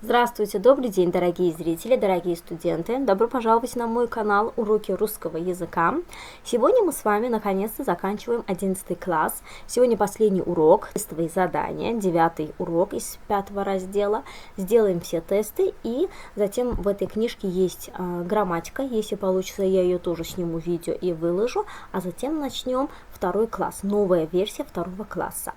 Здравствуйте, добрый день, дорогие зрители, дорогие студенты. Добро пожаловать на мой канал «Уроки русского языка». Сегодня мы с вами наконец-то заканчиваем 11 класс. Сегодня последний урок, тестовые задания, 9 урок из 5 раздела. Сделаем все тесты, и затем в этой книжке есть грамматика. Если получится, я ее тоже сниму видео и выложу. А затем начнем 2 класс, новая версия 2 класса.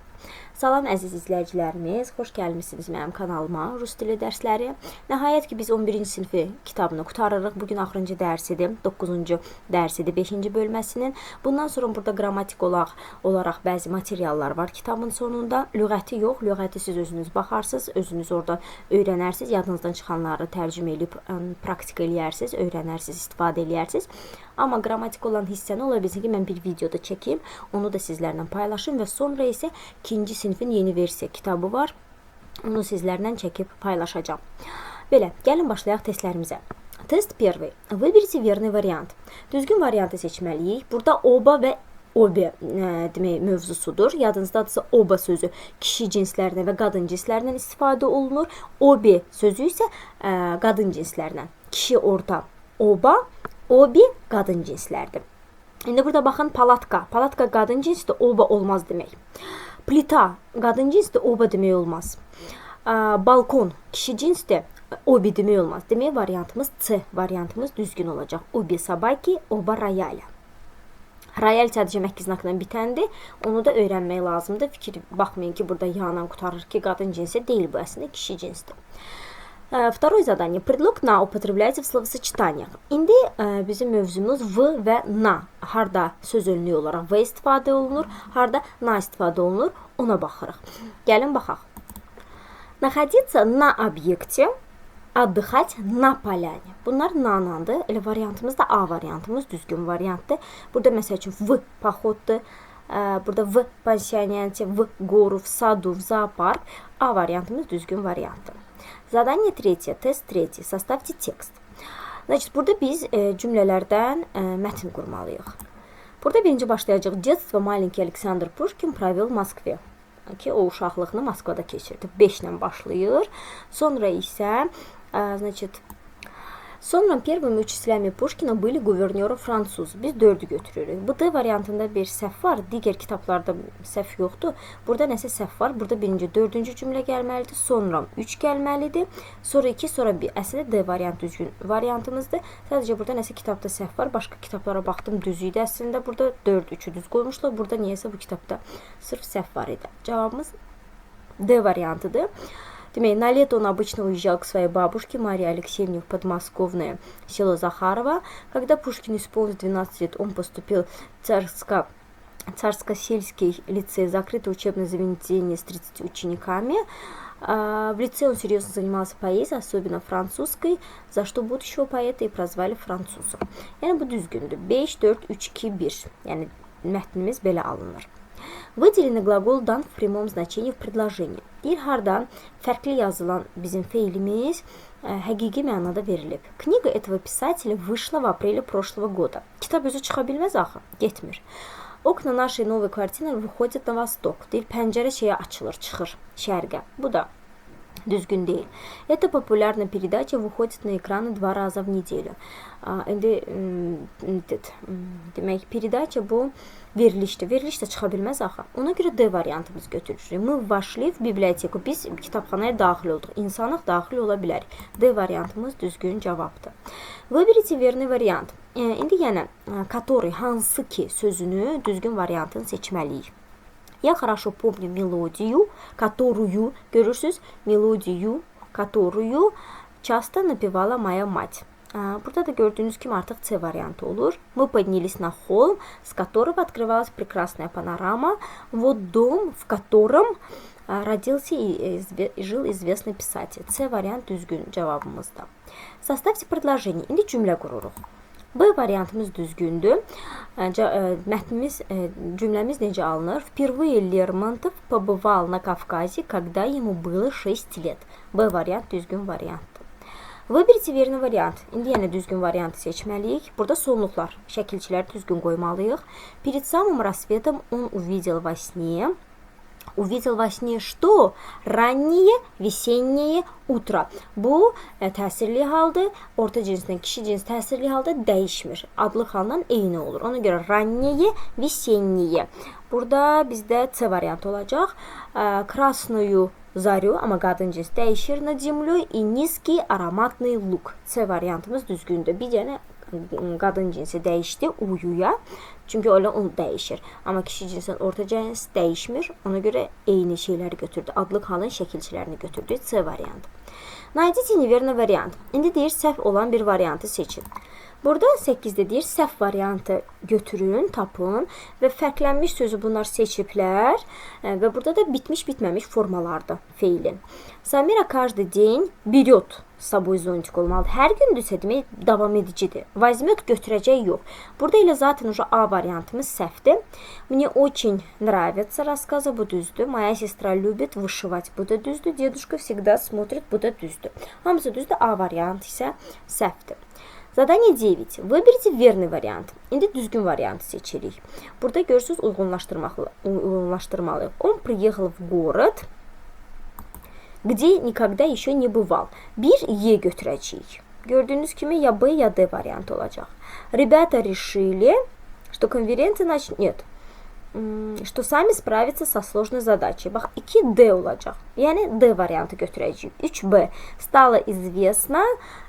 Salam əziz izləyicilərimiz, xoş gəlmisiniz mənim kanalıma Rus dili dərsləri. Nəhayət ki, biz 11-ci sinfi kitabını qutarırıq. Bugün axırıncı dərsidir, 9-cu dərsidir, 5-ci bölməsinin. Bundan sonra burada qrammatik olaraq bəzi materiallar var kitabın sonunda. Lüğəti yox, lüğəti siz özünüz baxarsınız, özünüz orada öyrənərsiniz, yadınızdan çıxanları tərcümə edib praktika eləyərsiniz, öyrənərsiniz, istifadə eləyərsiniz. Amma qrammatik olan hissəni ola bilsin ki, mən bir videoda çəkeyim, onu da sizlərlə paylaşım və sonra isə 2-ci sinifin yeni versiya kitabı var. Onu sizlərlə çəkib paylaşacağım. Belə, gəlin başlayaq testlərimizə. Test 1. Выберите верный variant. Düzgün variantı seçməliyik. Burada oba və obe demək mövzusudur. Yadınızdadırsa oba sözü kişi cinslərinə və qadın cinslərindən istifadə olunur. Obi sözü isə qadın cinslərindən. Kişi orta oba, obi qadın cinslərdir. İndi burada baxın palatka. Palatka qadın cinsdir, oba olmaz demək. Plita qadın cinsdir, oba demək olmaz. Balkon kişi cinsdir, obi demək olmaz. Demək variantımız C variantımız düzgün olacaq. Obi sabaki, oba royaля. Royal sadəcə məhki znakla bitəndir. Onu da öyrənmək lazımdır. Fikir baxmayın ki, burada yanan qutarır ki, qadın cinsi deyil, bu əslində kişi cinsdir. Второе задание. Предлог на употребляйте в словосочетаниях. İndi bizim mövzumuz v və na. Harda söz önlüyü olaraq v istifadə olunur, harda na istifadə olunur, ona baxırıq. Gəlin baxaq. Находиться на объекте, отдыхать на поляне. Bunlar nanandır. Elə variantımız da A variantımız düzgün variantdır. Burada məsəl üçün v походdur. Burada v пансионате, в гору, в саду, в зоопарк. A variantımız düzgün variantdır. Задание 3, тест 3. Составьте текст. Значит, burada biz cümlələrdən mətn qurmalıyıq. Burada birinci başlayacaq. Детство маленький Александр Пушкин провел в Москве. Ki, o uşaqlığını Moskvada keçirdi. 5 ilə başlayır. Sonra isə, значит, Sonra первыми учителями Пушкина были гувернёры француз. Biz 4'ü götürürük. Bu D variantında bir səhv var. Digər kitablarda səhv yoxdur. Burada nəsə səhv var. Burada birinci, 4-cü cümlə gəlməlidir. Sonra 3 gəlməlidir. Sonra 2, sonra 1. Əslində D variant düzgün variantımızdır. Sadəcə burada nəsə kitabda səhv var. Başqa kitablara baxdım, düz idi. Əslində burada 4, 3'ü düz qoymuşlar. Burada niyəsə bu kitabda sırf səhv var idi. Cavabımız D variantıdır. На лето он обычно уезжал к своей бабушке Марии Алексеевне в подмосковное село Захарова. Когда Пушкину исполнилось 12 лет, он поступил в Царско-сельский лицей, закрытое учебное заведение с 30 учениками. В лице он серьезно занимался поэзией, особенно французской, за что будущего поэта и прозвали французом. Yəni bu düzgündür. 5, 4, 3, 2, 1. Yəni mətnimiz belə alınır. Выделенный глагол дан в прямом значении в предложении. Bir harda fərqli yazılan bizim feilimiz həqiqi mənada verilib. Kniga этого писателя вышла в апреле прошлого года. Kitab özü çıxa bilməz axı, getmir. Окна нашей новой квартиры выходят на восток. Deyil, pəncərə şeyə açılır, çıxır şərqə. Bu da düzgün deyil. Эта популярная передача выходит на экраны 2 раза в неделю. İndi demək, передача bu verilişdir. Veriliş də çıxa bilməz axı. Ona görə D variantımız götürürük. Мы вошли в библиотеку. Biz kitabxanaya daxil olduq. İnsanlıq daxil ola bilərik. D variantımız düzgün cavabdır. Выберите верный вариант. İndi yenə который, hansı ki sözünü düzgün variantını seçməliyik. Я хорошо помню мелодию, которую, görürsüz, мелодию, которую часто напевала моя мать. Burada da gördüğünüz kimi artıq C variantı olur. Мы поднялись на холм, с которого открывалась прекрасная панорама. Вот дом, в котором родился и жил известный писатель. C variant düzgün cavabımızda. Составьте предложение. İndi cümlə qururuq. B variantımız düzgündür. Cümləmiz necə alınır? Впервые Лермонтов побывал на Кавказе, когда ему было 6 лет. B variant düzgün variantdır. Выберите верный вариант. İndi yenə düzgün variantı seçməliyik. Burada sonluqlar, şəkilçiləri düzgün qoymalıyıq. Перед самым рассветом он увидел во сне Увидел во сне что? Раннее весеннее утro. Bu təsirli haldır. Orta cinsdən kişi cins təsirli halda dəyişmir. Adlı haldan eyni olur. Ona görə раннее весеннее. Burada bizdə C variantı olacaq. Красную зарю, amma qadın cins dəyişir. Над землей и низкий ароматный лук. C variantımız düzgündür. Bir dənə qadın cinsi dəyişdi uyuya. Çünki öyle onu dəyişir. Amma kişi cinsindən orta cins dəyişmir. Ona görə eyni şeyləri götürdü. Adlı halın şəkilçilərini götürdü. C variantı. Найдите неверный вариант. İndi deyir səhv olan bir variantı seçin. Burada 8-də deyir səhv variantı götürün, tapın və fərqlənmiş sözü bunlar seçiblər və burada da bitmiş bitməmiş formalardır feilin. Samira каждый день берет с собой зонтик olmalıdır. Hər gündürsə demək davam edicidir. Возьмет götürəcək yox. Burada elə zaten уже A variantımız səhvdir. Мне очень нравится рассказы, bu düzdür. Моя сестра любит вышивать, bu da düzdür. Дедушка всегда смотрит, bu da düzdür. Hamısı düzdür. A variantı isə səhvdir. Задание 9. Выберите верный вариант. İndi düzgün variantı seçirik. Burada görürsünüz uyğunlaşdırmalıyıq. Он приехал в город, где никогда еще не бывал. Bir E götürəcəyik. Gördüyünüz kimi ya B ya D variantı olacaq. Ребята решили, что конференция начнет. Что sami spravиться со сложной задачей. Bax 2D olacaq. Yəni D variantı götürəcəyik. 3B. Стало известно,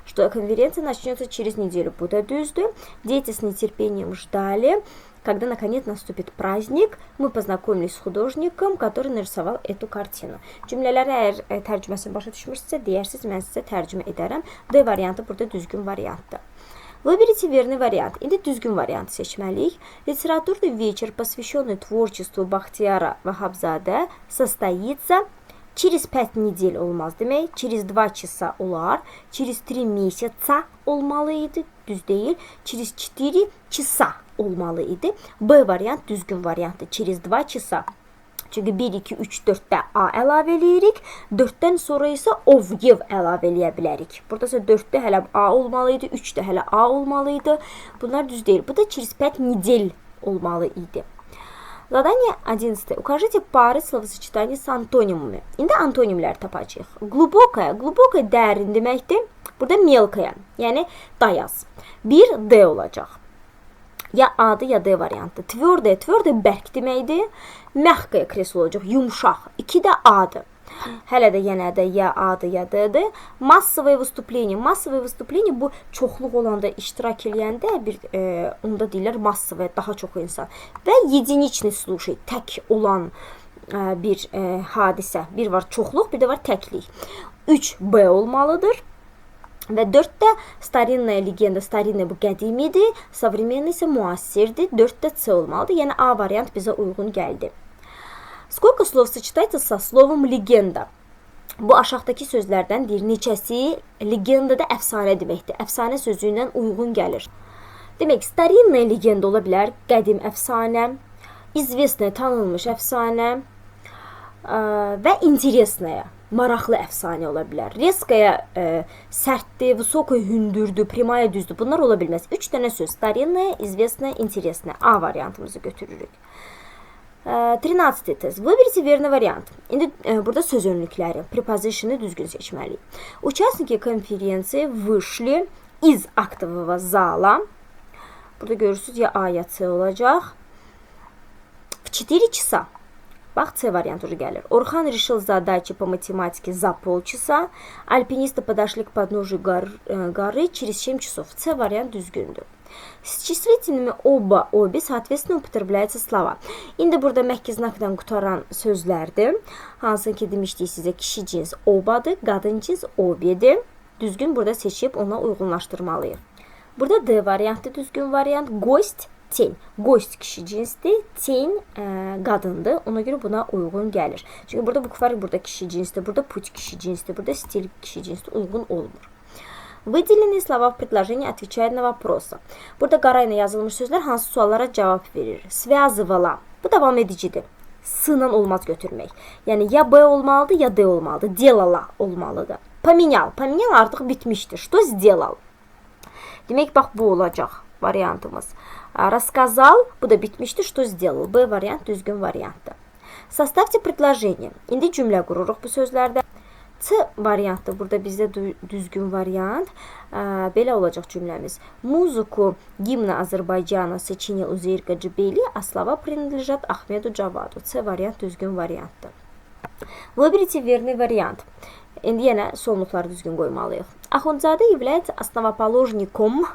что конференция начнется через неделю. Bu da düzdür. Дети с нетерпением ждали, когда наконец наступит праздник. Мы познакомились с художником, который нарисовал эту картину. Cümlələri əgər tərcüməsini başa düşmürsünüzsə, deyərsiniz, mən sizə tərcümə edərəm. D variantı burada düzgün variantdır. Выберите верный вариант. İndi düzgün variantı seçməliyik. Литературный вечер, посвященный творчеству Бахтияра Вахабзаде, состоится через 5 недель olmaz demək. Через 2 часа olar. Через 3 месяца olmalı idi. Düz deyil. Через 4 часа olmalı idi. B variant düzgün variantdır. Через 2 часа. Çünki 1, 2, 3, 4-də A əlavə eləyirik. 4-dən sonra isə ovyev əlavə eləyə bilərik. Burada isə 4-də hələ A olmalı idi. 3-də hələ A olmalı idi. Bunlar düz deyil. Bu da через 5 недель olmalı idi. Задание 11. Укажите пары словосочетаний с антонимами. İndi antonimlər tapacağıq. Глубокая, глубокая dərin deməkdir. Burada mелкая, yəni dayaz. Bir D olacaq. Ya A'dır ya D variantı. Tverdə, tverdə bərk deməkdir. Məhqaya kreslo olacaq, yumşaq. 2 də A'dır. Hələ də yenə də ya A'dır ya D'dir. Массовое выступление. Массовое выступление bu çoxluq olanda iştirak eləyəndə onda deyirlər massovое, daha çox insan. Və единичный случай, tək olan bir hadisə. Bir var çoxluq, bir də var təklik. 3B olmalıdır. Və 4-də старинная legenda, старинная bu qədimidir, современный isə müasirdir. 4-də C olmalıdır. Yəni A variant bizə uyğun gəldi. Сколько слов сочетается со словом legenda? Bu aşağıdakı sözlərdən bir neçəsi legendada əfsanə deməkdir. Əfsanə sözü ilə uyğun gəlir. Demək, старинная legenda ola bilər, qədim əfsanə, известная, tanınmış əfsanə və интересная, maraqlı əfsanə ola bilər. Резкая sərtdir, высокая hündürdür, прямая düzdür. Bunlar ola bilməz. 3 dənə söz. Старинная, известная, интересная. A variantımızı götürürük. 13 test. Выберите верный вариант. İndi burada söz önlükləri, preposition'ı düzgün seçməliyik. Участники конференции вышли из актового зала. Burada görürsünüz ya A ya C olacaq. В 4 часа. Bax, C variantı gəlir. Orxan решил задачи по математике за полчаса. Альпинисты подошли к подножию горы через 7 часов. C variant düzgündür. С числительными оба, обе, соответственно, употребляются слова. İndi burada məhki znakdan qutaran sözlərdir. Hansı ki demişdik sizə kişi cins obadır, qadın cins obedir. Düzgün burada seçib ona uyğunlaşdırmalıyıq. Burada D variantı düzgün variant. Гость, тень. Гость kişi cinsdir, тень qadındır. Ona görə buna uyğun gəlir. Çünki burada bukvar burada kişi cinsdir, burada pуть kişi cinsdir, burada стиль kişi cinsdir, uyğun olmur. Выделенные слова в предложении отвечают на вопросы. Burada qara ilə yazılmış sözlər hansı suallara cavab verir? Связывала. Bu davam edicidir. S-la olmaz götürmək. Yəni ya B olmalıdır, ya D olmalıdır. Делала olmalıdır. Поменял. Поменял artıq bitmişdir. Что сделал? Demək, bax, bu olacaq variantımız. Рассказал. Bu da bitmişdir. Что сделал? B variant düzgün variantdır. Составьте предложение. İndi cümlə qururuq bu sözlərdə. C variantı burada bizdə düzgün variant. Belə olacaq cümləmiz. Muziku гимна Azərbaycana сочинил Узeyir Qacıbeli, а слова принадлежат Ахмеду Джаваду. C variant düzgün variantdır. Выберите верный вариант. İndi yenə sonluqları düzgün qoymalıyıq. Axundzadə является основоположником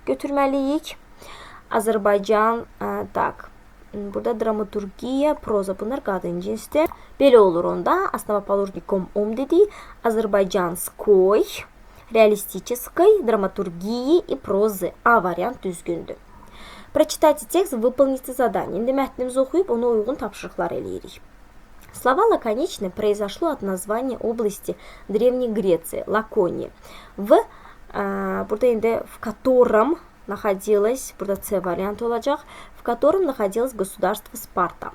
götürməliyik. Azərbaycan, tak. Burada dramaturgiya, proza bunlar qadın cinsdir. Belə olur onda. Основоположником dedik. Azərbaycanskoy, реалистической, драматургии и прозы. A variant düzgündür. Прочитайте текст, выполните задание. İndi mətnimizi oxuyub ona uyğun tapşırıqlar eləyirik. Слова лаконичны произошло от названия области Древней Греции, Лакония. Burada indi в котором находилось, burada C вариант olacaq, в котором находилось государство Спарта.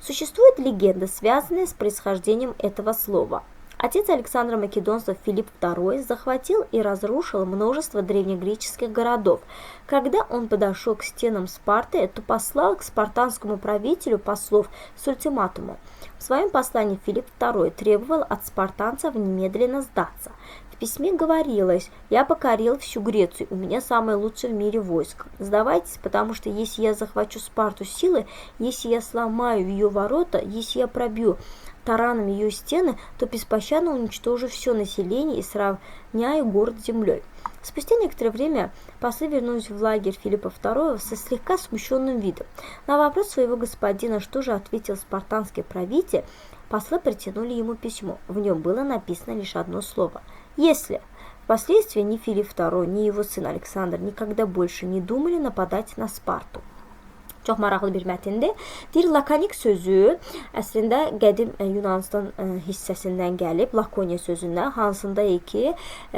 Существует легенда, связанная с происхождением этого слова. Отец Александра Македонского Филипп II захватил и разрушил множество древнегреческих городов. Когда он подошел к стенам Спарты, то послал к спартанскому правителю послов с ультиматумом. В своем послании Филипп II требовал от спартанцев немедленно сдаться. В письме говорилось: «Я покорил всю Грецию, у меня самое лучшее в мире войско. Сдавайтесь, потому что если я захвачу Спарту силой, если я сломаю ее ворота, если я пробью тараном ее стены, то беспощадно уничтожу все население и сравняю город с землей». Спустя некоторое время послы вернулись в лагерь Филиппа II со слегка смущенным видом. На вопрос своего господина, что же ответил спартанский правитель, послы протянули ему письмо. В нем было написано лишь одно слово: «Если». Впоследствии ни Филипп II, ни его сын Александр никогда больше не думали нападать на Спарту. Çox maraqlı bir mətindir. Deyir, lakonik sözü əslində qədim Yunanistan hissəsindən gəlib, Lakoniya sözündən, hansında ki,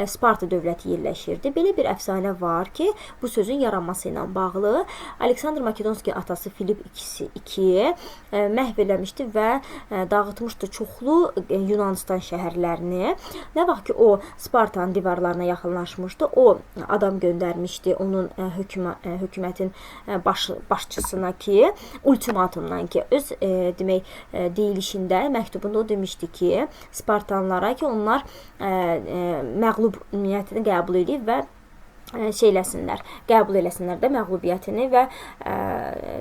Sparta dövləti yerləşirdi. Belə bir əfsanə var ki, bu sözün yaranması ilə bağlı Aleksandr Makedonski atası Filip II məhv eləmişdi və dağıtmışdı çoxlu Yunanistan şəhərlərini. Nə vaxt ki, o Spartanın divarlarına yaxınlaşmışdı, o adam göndərmişdi onun hökumətin başçısı ki, ultimatumdan ki, öz demək deyilişində, məktubunda o demişdi ki, Spartanlara ki, onlar məğlubiyyətini qəbul edib və qəbul eləsinlər də məğlubiyyətini və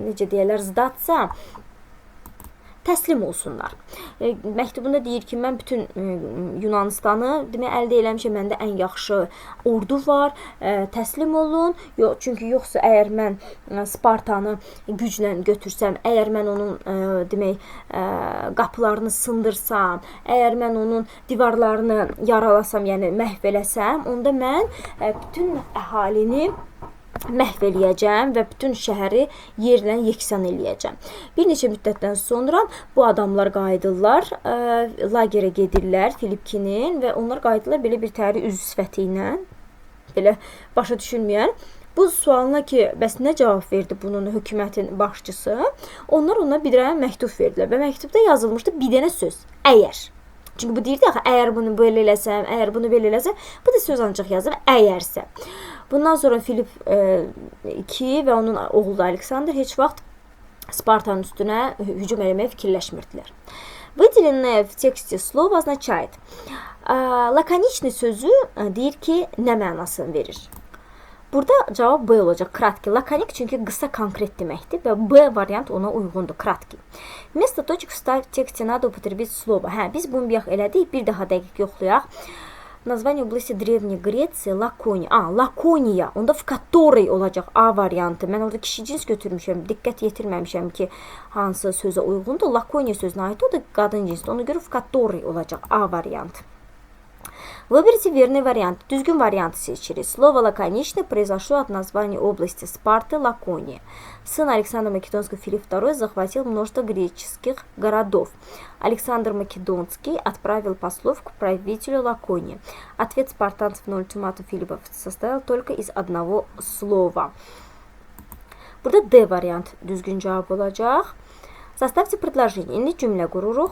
necə deyirlər, zdatsa, təslim olsunlar. Məktubunda deyir ki, mən bütün Yunanistanı əldə eləmişəm, məndə ən yaxşı ordu var, təslim olun. Çünki yoxsa əgər mən Spartanı güclə götürsəm, əgər mən onun qapılarını sındırsam, əgər mən onun divarlarını yaralasam, yəni məhv eləsəm, onda mən bütün əhalini məhv eləyəcəm və bütün şəhəri yerlə yeksan eləyəcəm. Bir neçə müddətdən sonra bu adamlar qayıdırlar, lagerə gedirlər Filipkinin və onlar qayıdırlar belə bir təri üzü sifəti ilə, belə başa düşülməyən. Bu sualına ki, bəs nə cavab verdi bunun hökumətin başçısı? Onlar ona bir dənə məktub verdilər və məktubda yazılmışdı bir dənə söz: əgər. Çünki bu deyirdi axı, əgər bunu belə eləsəm, əgər bunu belə eləsəm, bu da söz ancaq yazır, əgərsə. Bundan sonra Filip II və onun oğlu Aleksandr heç vaxt Spartanın üstünə hücum eləməyə fikirləşmirdilər. Выделенное в тексте слово означает. Lakonичный sözü deyir ki, nə mənasını verir? Burada cavab B olacaq, kratki. Lakonik çünki qısa, konkret deməkdir və B variant ona uyğundur, kratki. Вместо точек в тексте надо употребить слово. Biz bunu bayaq elədik, bir daha dəqiq yoxlayaq. Название области Древней Греции Лакония. Лакония. Onda в которой olacaq A variantı. Mən orada kişi cins götürmüşəm. Diqqət yetirməmişəm ki, hansı sözə uyğundur. Lakonia sözünə aid o da qadın cinsdir. Ona görə в которой olacaq A variantı. Выберите верный вариант. Düzgün variantı seçirik. Слово лаконичное произошло от названия области Спарты Лакония. Сын Александра Македонского Филипп II захватил множество греческих городов. Александр Македонский отправил послов к правителю Лаконии. Ответ спартанцев на ультиматум Филиппа состоял только из одного слова. Burada D variant düzgün cavab olacaq. Составьте предложение. İndi cümlə qururuq.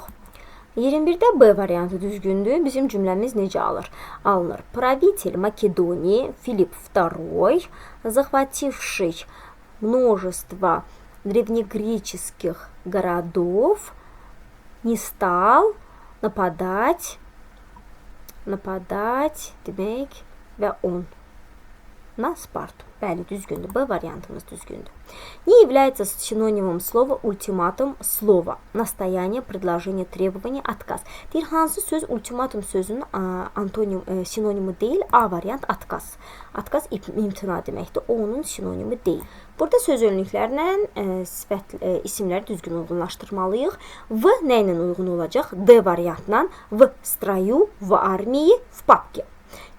21-də B variantı düzgündür. Bizim cümləmiz necə alınır? Правитель Македонии Филипп II, захвативший множество древнегреческих городов, не стал нападать demək və on на Спарту. Bəli, düzgündür. B variantımız düzgündür. Не является синонимом слова ультиматум слова, настояние, предложение, требование, отказ. Deyir, hansı söz ultimatum sözünün sinonimi deyil? A variant отказ. Отказ imtina deməkdir. O onun sinonimi deyil. Burada söz önlüklərlə sifət isimləri düzgün uyğunlaşdırmalıyıq. V nə ilə uyğun olacaq? D variantla в строю, в армии, в папке.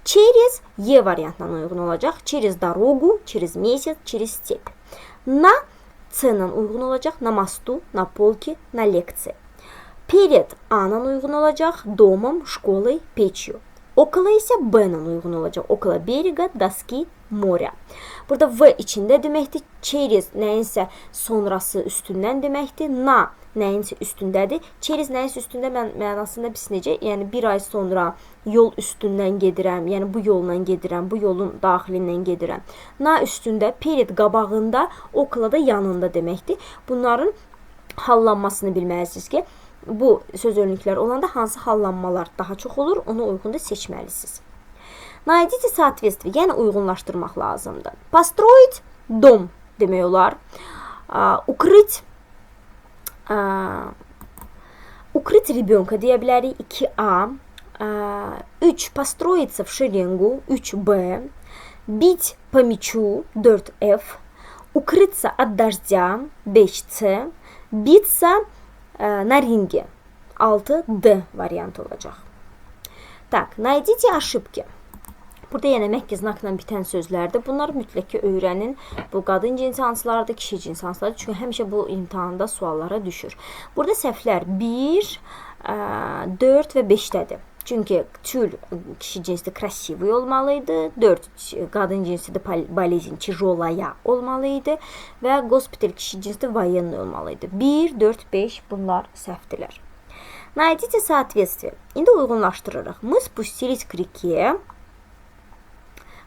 Через Е variantla uyğun olacaq. Через дорогу, через месяц, через степь. На C ilə uyğun olacaq. На мосту, на полке, на лекции. Перед A ilə uyğun olacaq. Домом, школой, печью. Около isə B ilə uyğun olacaq. Около берега, доски, моря. Burada V içində deməkdir. Через nəyinsə sonrası üstündən deməkdir. Na nəyinsə üstündədir. Через nəyinsə üstündə mənasında biz necə? Yəni bir ay sonra yol üstündən gedirəm. Yəni bu yolla gedirəm. Bu yolun daxilindən gedirəm. Na üstündə, перед qabağında, около da yanında deməkdir. Bunların hallanmasını bilməlisiniz ki, bu söz önlükləri olanda hansı hallanmalar daha çox olur, ona uyğun da seçməlisiniz. Найдите соответствие, yəni uyğunlaşdırmaq lazımdır. Построить дом demək olar. Укрыть ребенка deyə bilərik. 2A. 3. Построиться в шеренгу. 3B. Бить по мячу. 4F. Укрыться от дождя. 5C. Биться на ринге. 6D variant olacaq. Так, найдите ошибки. Burada yenə məhki znakla bitən sözlərdir. Bunlar mütləq ki öyrənin. Bu qadın cinsi hansılardır, kişi cinsi hansılardır. Çünki həmişə bu imtahanda suallara düşür. Burada səhvlər 1, 4 və 5-dədir. Çünki tül kişi cinsi krasivый olmalıydı. 4 qadın cinsi de болезнь тяжелая olmalıydı. Və госпиталь kişi cinsi de военный olmalıydı. 1, 4, 5 bunlar səhvdirlər. Найдите соответствие. İndi uyğunlaşdırırıq. Мы спустились к реке,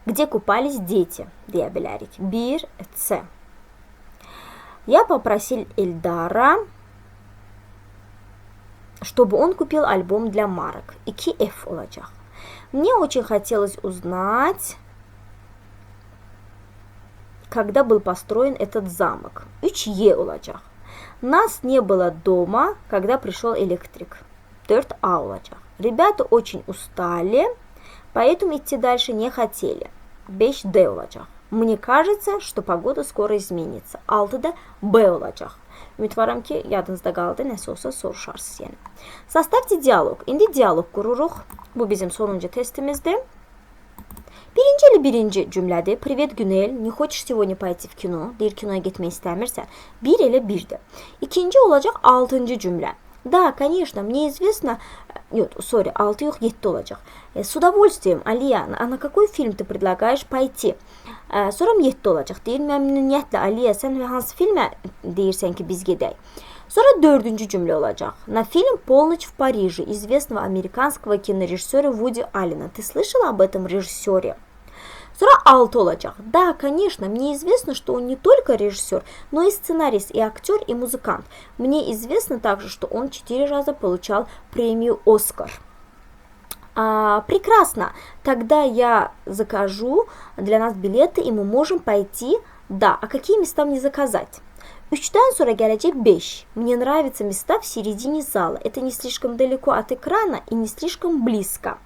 где купались дети, deyə bilərik. 1C. Я попросил Эльдара, чтобы он купил альбом для марок. 2F olacaq. Мне очень хотелось узнать, когда был построен этот замок. 3E olacaq. Нас не было дома, когда пришел электрик. 4A olacaq. Ребята очень устали, поэтому идти дальше не хотели. 5D olacaq. Мне кажется, что погода скоро изменится. 6-da B olacaq. Ümidvaram ki, yadınızda qaldı, nəsə olsa soruşarsınız yəni. Составьте диалог. İndi dialog qururuq. Bu bizim sonuncu testimizdir. Birinci cümlədir. Привет, Günel. Не хочешь сегодня пойти в кино? Deyir, kinoya getmək istəmirsən. 1 elə 1-dir. İkinci olacaq 6-cı cümlə. Да, конечно, мне известно... Нет, 6 yox, 7 olacaq. С удовольствием, Алия, а на какой фильм ты предлагаешь пойти? Sonra 7 olacaq. Deyir, məmnuniyyətlə, Aliya, sən hansı filmə deyirsən ki, biz gedək? Sonra 4-cü cümlə olacaq. На фильм «Полночь в Париже» известного американского кинорежиссера Вуди Аллена. Ты слышала об этом режиссере? Sonra 6 olacaq. Да, конечно, мне известно, что он не только режиссер, но и сценарист, и актер, и музыкант. Мне известно также, что он 4 раза получал премию «Оскар». Прекрасно. Тогда я закажу для нас билеты, и мы можем пойти. Да, а какие места мне заказать? 3-dən sonra gələcək 5. Мне нравятся места в середине зала. Это не слишком далеко от экрана и не слишком близко.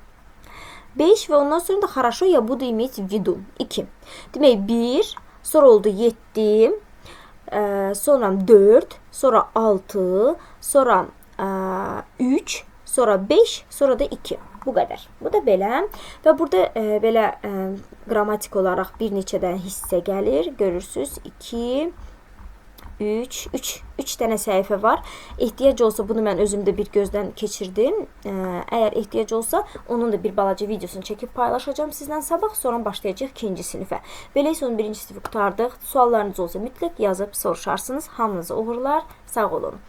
5 və ondan sonra da хорошо, я буду иметь в виду. 2. Demək 1, sonra oldu 7, sonra 4, sonra 6, sonra 3, sonra 5, sonra da 2. Bu qədər. Bu da belə. Və burada belə qrammatik olaraq bir neçədən hissə gəlir. Görürsünüz. 2, 3 dənə səhifə var. Ehtiyac olsa bunu mən özümdə bir gözdən keçirdim. Əgər ehtiyac olsa onun da bir balaca videosunu çəkib paylaşacağım sizlə sabah. Sonra başlayacaq 2-ci sinifə. Belə isə 11-ci sinifi qurtardıq. Suallarınız olsa mütləq yazıb soruşarsınız. Hamınıza uğurlar. Sağ olun.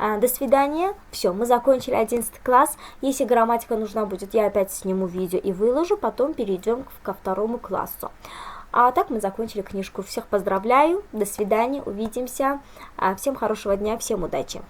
До свидания. Все, мы закончили 11 класс. Если грамматика нужна будет, я опять сниму видео и выложу. Потом перейдем ко 2 классу. А так мы закончили книжку. Всех поздравляю. До свидания. Увидимся. Всем хорошего дня. Всем удачи.